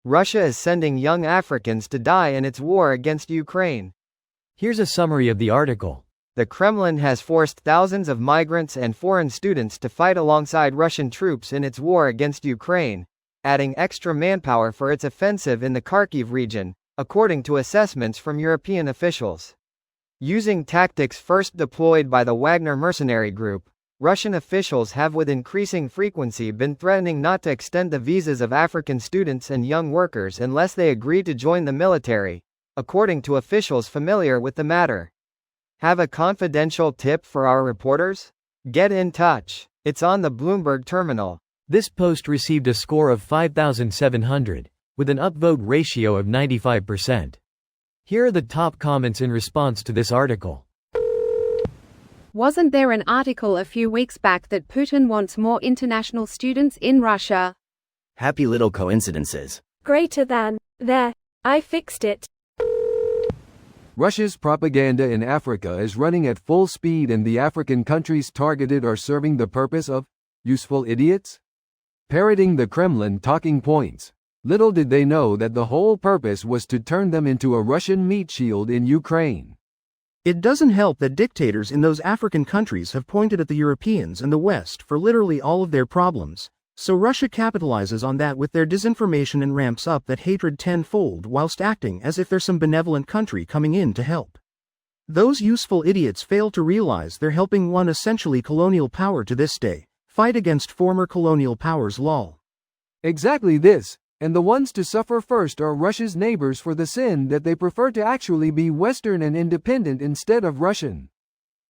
Russia is sending young Africans to die in its war against Ukraine. Here's a summary of the article. The Kremlin has forced thousands of migrants and foreign students to fight alongside Russian troops in its war against Ukraine, adding extra manpower for its offensive in the Kharkiv region, according to assessments from European officials. Using tactics first deployed by the Wagner mercenary group, Russian officials have with increasing frequency been threatening not to extend the visas of African students and young workers unless they agree to join the military, according to officials familiar with the matter. Have a confidential tip for our reporters? Get in touch. It's on the Bloomberg terminal. This post received a score of 5,700, with an upvote ratio of 95%. Here are the top comments in response to this article. Wasn't there an article a few weeks back that Putin wants more international students in Russia? Happy little coincidences. Greater than. There. I fixed it. Russia's propaganda in Africa is running at full speed, and the African countries targeted are serving the purpose of useful idiots? Parroting the Kremlin talking points. Little did they know that the whole purpose was to turn them into a Russian meat shield in Ukraine. It doesn't help that dictators in those African countries have pointed at the Europeans and the West for literally all of their problems, so Russia capitalizes on that with their disinformation and ramps up that hatred tenfold whilst acting as if there's some benevolent country coming in to help. Those useful idiots fail to realize they're helping one essentially colonial power to this day fight against former colonial powers. Lol. Exactly this. And the ones to suffer first are Russia's neighbors for the sin that they prefer to actually be Western and independent instead of Russian.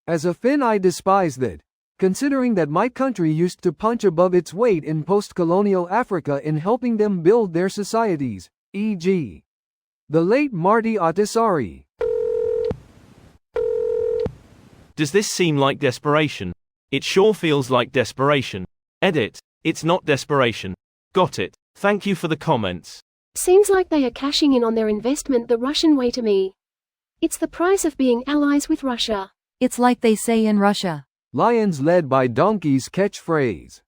As a Finn, I despise that, considering that my country used to punch above its weight in post-colonial Africa in helping them build their societies, e.g. the late Marty Ahtisaari. Does this seem like desperation? It sure feels like desperation. Edit. It's not desperation. Got it. Thank you for the comments. Seems like they are cashing in on their investment the Russian way to me. It's the price of being allies with Russia. It's like they say in Russia. Lions led by donkeys catchphrase.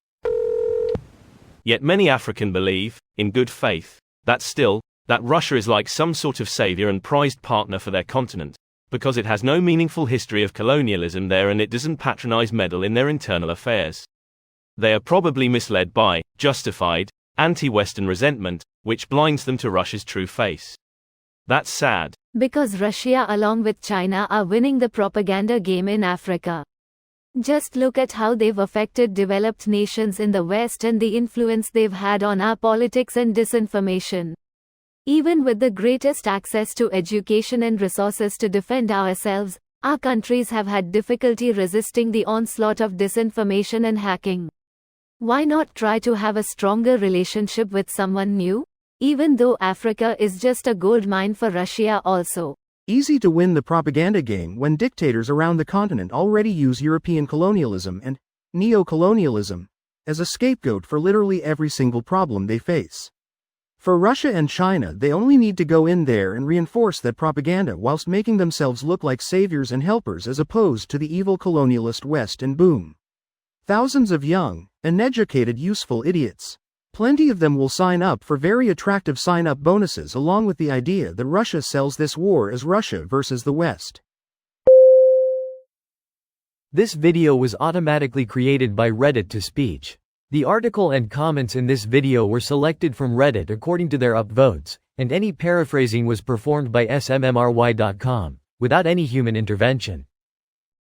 Yet many African believe, in good faith, that Russia is like some sort of savior and prized partner for their continent, because it has no meaningful history of colonialism there and it doesn't patronize meddle in their internal affairs. They are probably misled by justified anti-Western resentment, which blinds them to Russia's true face. That's sad. Because Russia along with China are winning the propaganda game in Africa. Just look at how they've affected developed nations in the West and the influence they've had on our politics and disinformation. Even with the greatest access to education and resources to defend ourselves, our countries have had difficulty resisting the onslaught of disinformation and hacking. Why not try to have a stronger relationship with someone new? Even though Africa is just a gold mine for Russia also. Easy to win the propaganda game when dictators around the continent already use European colonialism and neo-colonialism as a scapegoat for literally every single problem they face. For Russia and China, they only need to go in there and reinforce that propaganda whilst making themselves look like saviors and helpers as opposed to the evil colonialist West, and boom. Thousands of young, uneducated useful idiots. Plenty of them will sign up for very attractive sign-up bonuses along with the idea that Russia sells this war as Russia versus the West. This video was automatically created by Reddit to Speech. The article and comments in this video were selected from Reddit according to their upvotes, and any paraphrasing was performed by smmry.com, without any human intervention.